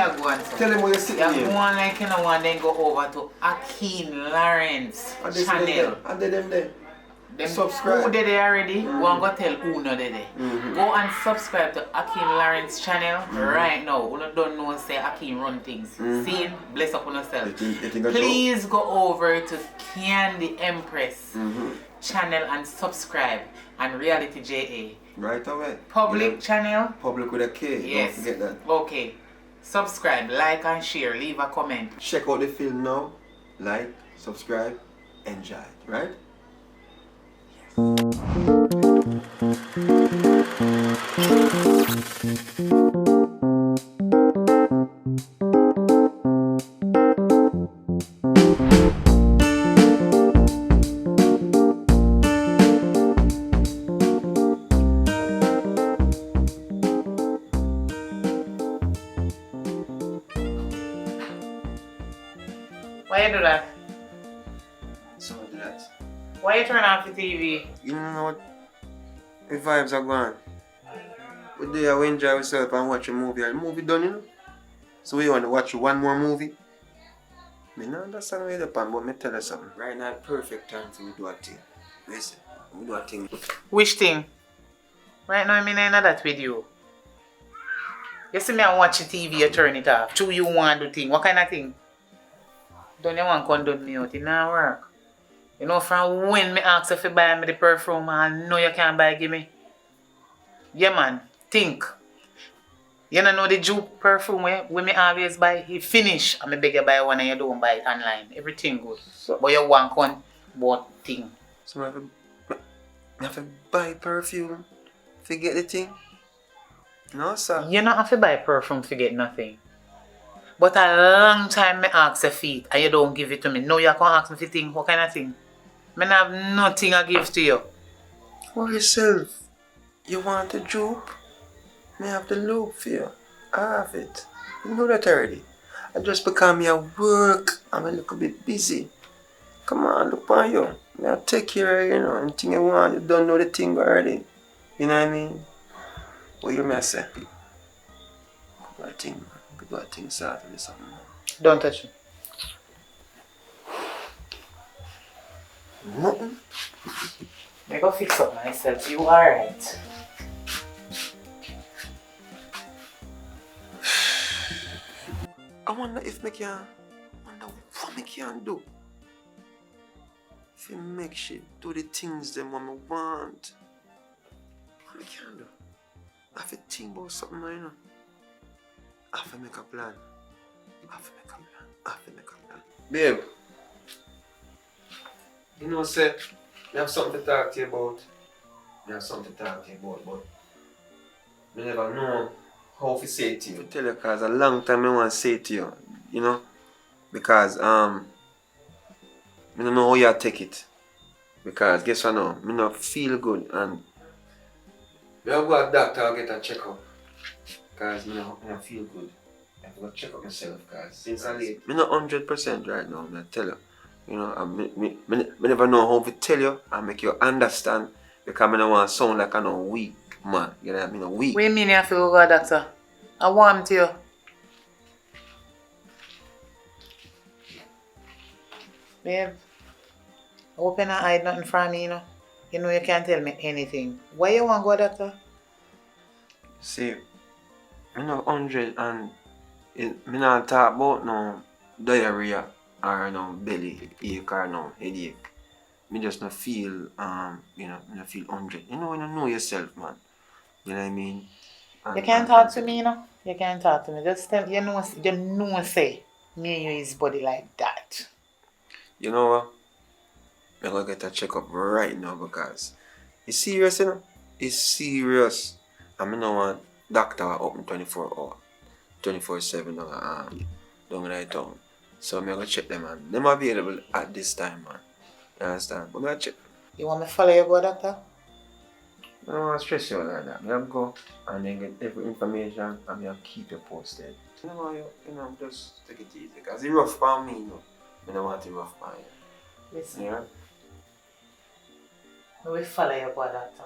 are going to. Tell him where you sit. You go on like you know and then go over to Akeem Lawrence channel. And then them there. Them Subscribe. who did it already, go and go tell who no did it. Go and subscribe to Akeem Lawrence channel right now. Who don't know say Akeem run things. See, bless up on yourself. Please go over to Candy Empress channel and subscribe and Reality JA. Right away. Public channel. Public with a K. Yes. Don't forget that. Okay. Subscribe, like and share, leave a comment. Check out the film now. Like, subscribe, enjoy. Right? Why you do that? So do that. Why you turn off the TV? You know what? The vibes are gone. We do we enjoy ourselves and watch a movie. The movie done, you know? So we want to watch one more movie? I don't understand where you're pan, but me tell you something. Right now, perfect time for we do a thing. Listen, we do a thing. Which thing? Right now I'm in that with you. You see me and watch the TV, you turn it off. Do you want to do thing? What kind of thing? Don't you want to condone me out? It don't work. You know from when me ask if you buy me the perfume and know you can't buy give me. Yeah man, think. You don't know the Juke perfume when me always buy, it finish and me beg you buy one and you don't buy it online. Everything good. So, but you want one bought thing. So I have to buy perfume to get the thing? No sir. You don't have to buy perfume to get nothing. But a long time me ask your feet and you don't give it to me. Now you can ask me for thing. What kind of thing? Me have nothing I give to you. For yourself. You want the Juke? Me have the loop for you. I have it. You know that already. I just become me at work. I'm a little bit busy. Come on, look on you. I'll take care of you, know, anything you want. You don't know the thing already. You know what I mean? What you may say? Good thing, man. Good thing, started with something. Don't touch me. Nothing. I go fix up myself. You alright? I wonder if me can, wonder what me can do. If you make shit, do the things them what me want. What me can do? I have to think about something now, you know. I have to make a plan. I have to make a plan. I have to make a plan. Babe. You know, say, I have something to talk to you about. I have something to talk to you about, but I never know how to say it to you. I tell you, because a long time I want to say it to you, you know, because I don't know how you take it. Because guess what now, I don't feel good and I go to the doctor and get a checkup. Because I don't feel good. I have to go check up myself because since I late, I'm not 100% right now, I tell you. You know, I never know how to tell you and make you understand because I don't want to sound like I'm a weak man. You know what I mean? Weak. What do you mean you have to go to the doctor? I want to you. Babe, I hope you not hide nothing from me, you know. You know you can't tell me anything. Why you want to go to the doctor? See, I'm not 100 and I not talk about no diarrhea or no belly ache or no headache. I just not feel, you know, I not feel 100. You know, you know yourself, man. You know what I mean? You can't talk to me, you know. You can't talk to me. Just tell you know say me and you is body like that. You know what? I'm gonna get a checkup right now because it's serious, you know. It's serious. I mean, no one doctor open 24 hours, 24/7 down in the town. So I'm gonna check them and them available at this time, man. You understand? I'm gonna check. You want me to follow you go, doctor? I don't want to stress you out like that. I'm gonna go and then get every information and I'm gonna keep you posted. You know, just take it easy because it's rough for me, you know. I don't want it rough for you. Listen. Yeah? I will follow you go, doctor.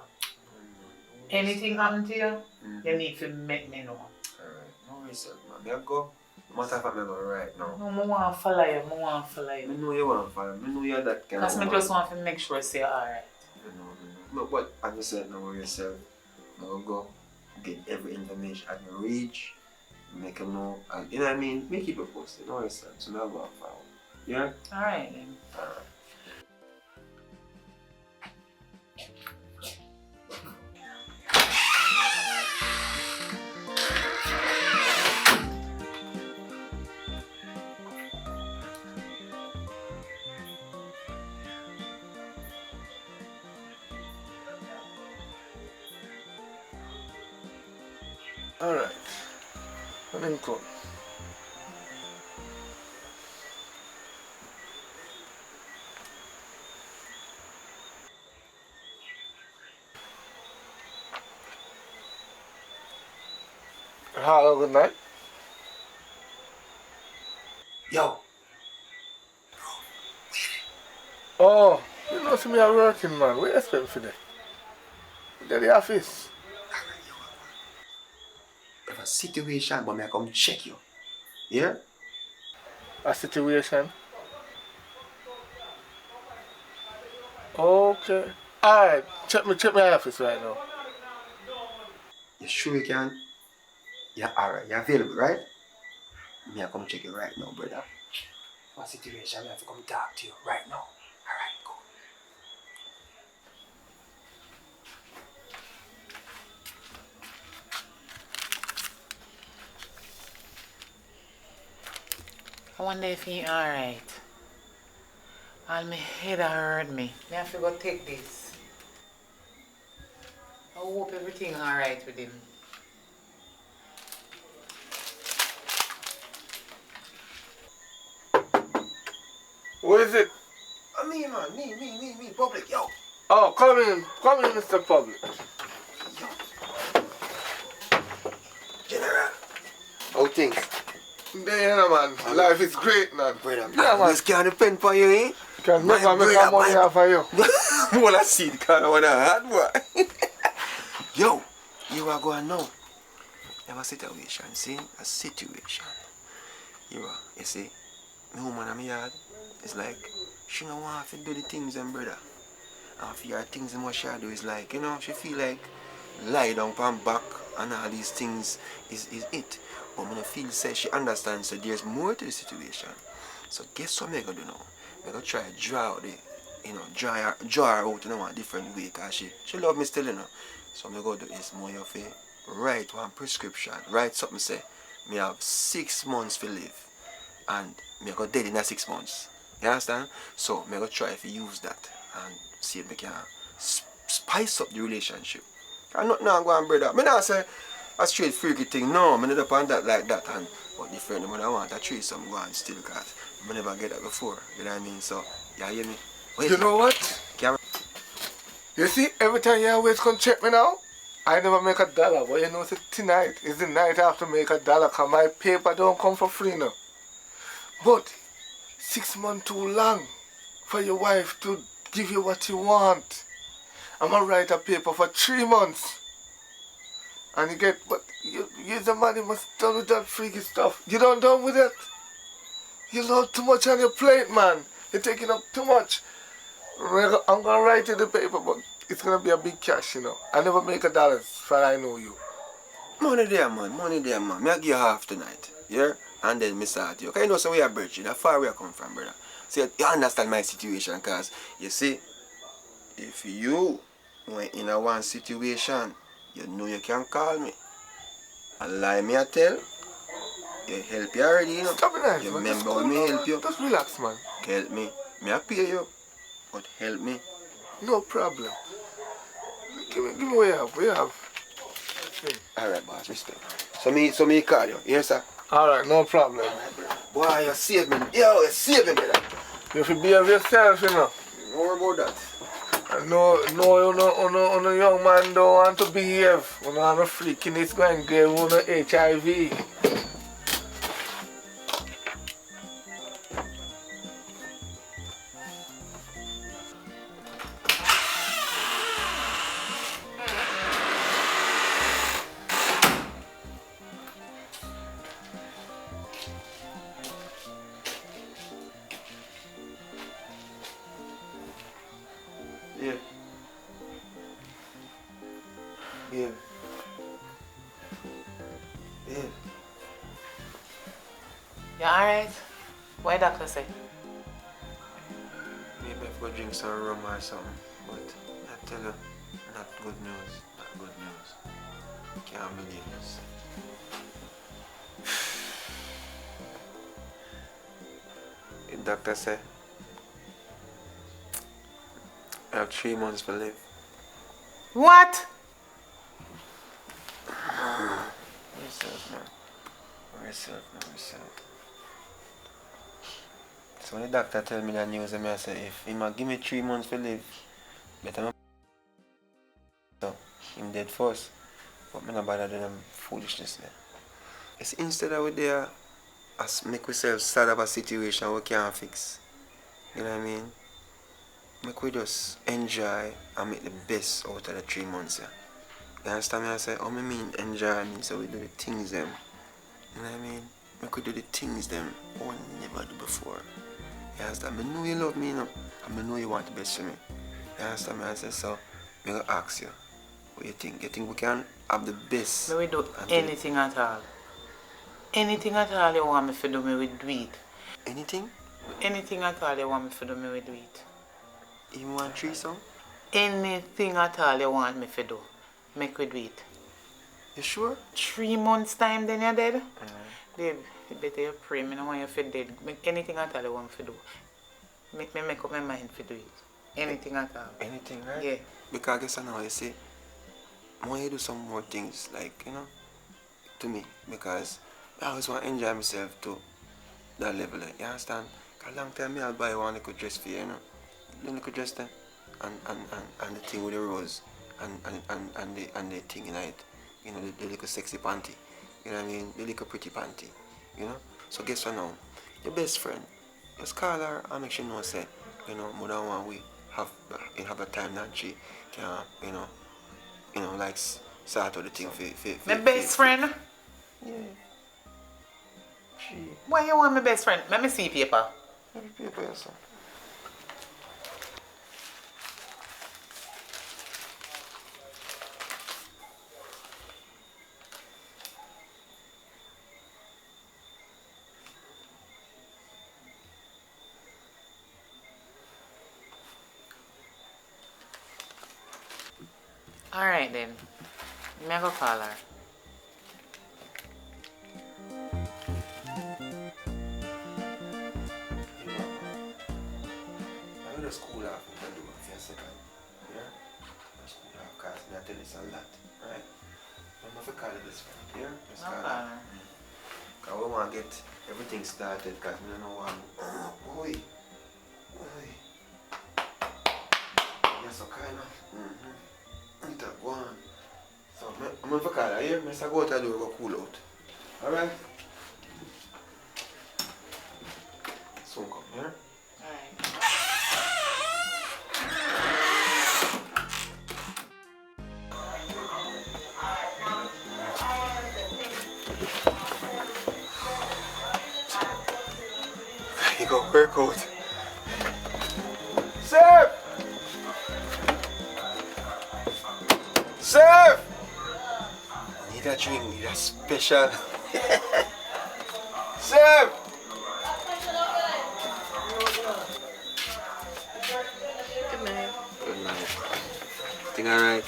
Anything happen to you, you need to make me know. Alright, no worries, man. I'll go No matter if I'm going right now. No, I want to follow you. I know you want to follow me. I know you're that kind of Because I just want to make sure say alright. I know. But as you said, know yourself. I'll go get every information I can reach. Make them know. And, you know what I mean? Make it posted. Know yourself. So now go and follow. Yeah? Alright then. Alright. Alright. Let me come. Hello, good night. Yo! Oh, you know, see me are working, man. What you expect for that? Get the office. If a situation, but I come check you. Yeah? A situation. Okay. Alright, check my office right now. You sure you can? Yeah, alright. You're available, right? Me, I come check you right now, brother. For situation, I have to come talk to you right now. Alright, go. I wonder if he alright. All my head hurt me. I have to go take this. I hope everything alright with him. Who is it? Me, man. Me. Public, yo. Oh, come in, Mr. Public. Yo. General. How things? Yeah, man. Life is great, man. Brother, Yeah, man. this can't depend on you, eh? Can never make our money off of you. Well, I see the kind of one I had, boy. Yo, you are going now. Have a situation, see? A situation. You see? My woman in my yard, it's like, she don't want to do the things, them, brother. And for your things, what she do is like, you know, she feel like lie down on back and all these things is it. But I feel say she understands that there's more to the situation. So guess what I'm going to do now? I'm going to try to draw out the, draw her out in a different way because she love me still, you know. So I'm going to do is more of a write one prescription. Write something say, me have 6 months to live. And me go dead in that 6 months. You understand? So me go try to use that and see if me can spice up the relationship. I'm not now going brother. Me not say a straight freaky thing. No, me not upon that like that. And but the friend when I want a threesome go on still because I never get that before. You know what I mean? So you hear me? Wait, You know what? Camera. You see, every time you always come check me now, I never make $1. But you know, say tonight is the night I have to make $1 because my paper don't come for free now. But 6 months too long for your wife to give you what you want. I'm gonna write a paper for 3 months. And you get, but you the man, you must done with that freaky stuff. You don't done with it? You load too much on your plate, man. You're taking up too much. I'm gonna write you the paper, but it's gonna be a big cash, you know. I never make $1 for I know you. Money there, man. Money there, man. Me I give you half tonight. Yeah? And then me start you. Okay, you know, so we are bridge. That's far where I come from, brother. So you understand my situation, cause you see, if you were in a one situation, you know you can call me. And lie me I tell, you help you already, you know. Stop it, nice, You man. remember when me help you? Just relax, man. Help me. Me I pay you, but help me. No problem. Give me what you have. Alright, boss, respect. So me call you. Yes, sir. Alright, no problem. Boy, you saved me. Yo, you saved me, brother. You should behave yourself, you know. Don't worry about that. No, you young man don't want to behave. You know, I'm a freaking it's going to get you HIV. You alright? What doctor say? Maybe I go drink some rum or something. But I tell you, not good news. Not good news. Can't believe this. The doctor said I have 3 months to live. What? Yourself, man. Yourself. So when the doctor tell me that news, I say, if he might give me 3 months to live, better so him dead first. But me not bother doing them foolishness there. It's instead of we there, as make ourselves sad about a situation we can't fix. You know what I mean? Make we just enjoy and make the best out of the 3 months. Yeah. You understand me? I say, oh, I mean enjoy, I mean, so we do the things them. You know what I mean? Make we do the things them we never do before. You understand? I know you love me, you know, and I know you want the best for me. You understand me? I say, so I'm going to ask you, what you think? You think we can have the best? Me we do anything at all. Anything at all you want me to do, me we do it. Anything? Anything at all you want me to do, me we do it. You want 3 songs? Anything at all you want me to do, make we do it. You sure? 3 months time then you're dead? Babe, you better you pray, me no want you to dead. Make anything at all you want me to do. Make me make up my mind to do it. Anything at all. Anything, right? Yeah. Because I guess I know you see, I want you to do some more things, like, you know, to me. Because I always want to enjoy myself to that level. You understand? Because a long time I'll buy one little dress for you, you know. The little dress there. And the thing with the rose. And the thing in it. You know, the little sexy panty. You know what I mean? The little pretty panty. You know? So guess what now? Your best friend. Just call her and make sure you know, say, you know, more than one we have a time that she can, you know, like start out the thing for My best friend? Yeah. She. Why you want my best friend? Let me see paper. Paper, yes, sir. Alright then. Me go call her. I'm going to school off and do it for a second. Yeah? I'm school off because I tell you this a lot. Right? I'm going to call you this friend. Yeah? Just No call call her. her. Because we want to get everything started because we don't know what. Oi. Yes, so kind of. Go on. So I'm going to call her here. I'm going to go to the door and go cool out. Alright? Soon come, yeah? Alright. You go work out. Sir! Sir! Need a drink, need a special. Sir! Good night. Good night. Think alright?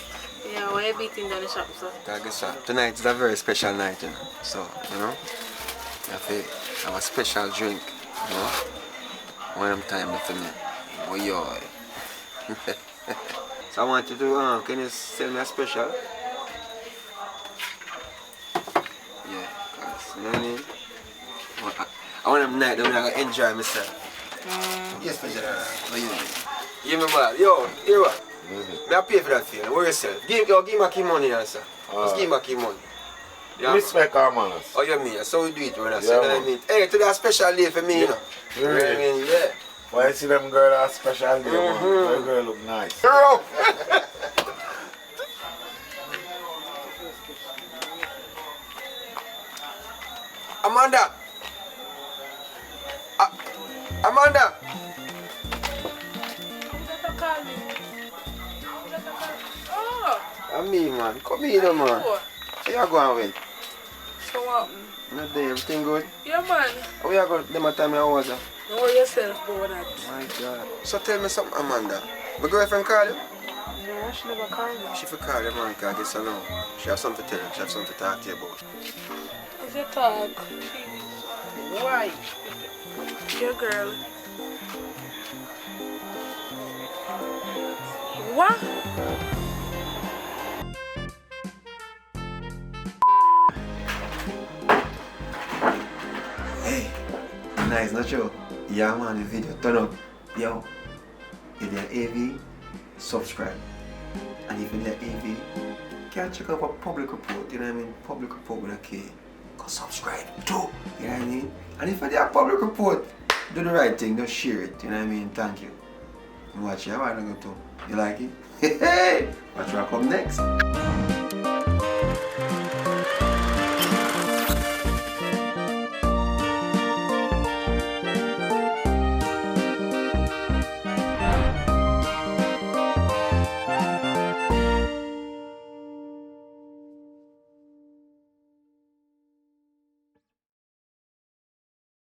Yeah, why are you beating down the shop, sir? I guess so. Tonight is a very special night, you know. So, you know, you have to have a special drink, you know. One of them time for me. Oh, yeah. So I want you to, can you send me a special? Yeah, because, you know what I mean? I want them night that I'm going to enjoy myself. Yes, special. What you mean? Give me back. Yo, hear what? I pay for that for you. Worry yourself. Give me back your money, sir. Just give me back your money. Yeah. Respect our manners. Oh, you mean? So we do it, brother. Yeah, So, you know what I mean? Hey, today a special day for me, you know. You You know what I really? mean? Yeah. Why you see them girl are special day, man? That girl look nice. Girl! Amanda! Amanda! Oh! I'm me, man. Come here, man. What? So you going with? So what? Not there, everything good? Yeah, man. How you go them a time I was there? Know yourself about that. My God. So tell me something, Amanda. My girlfriend call you? No, she never called me. She for call you, man, because I get along. She have something to tell you. She have something to talk to you about. Is it talk? Why? Your girl. What? Hey, nice, not sure. Yeah, man, the video turn up. Yo, if you're AV, subscribe. And if you're AV, can check out a public report, you know what I mean? Public report with a K. Go subscribe too, you know what I mean? And if you're a public report, do the right thing, just share it, you know what I mean? Thank you. Watch it, I want to go too. You like it? Hey, watch what come next.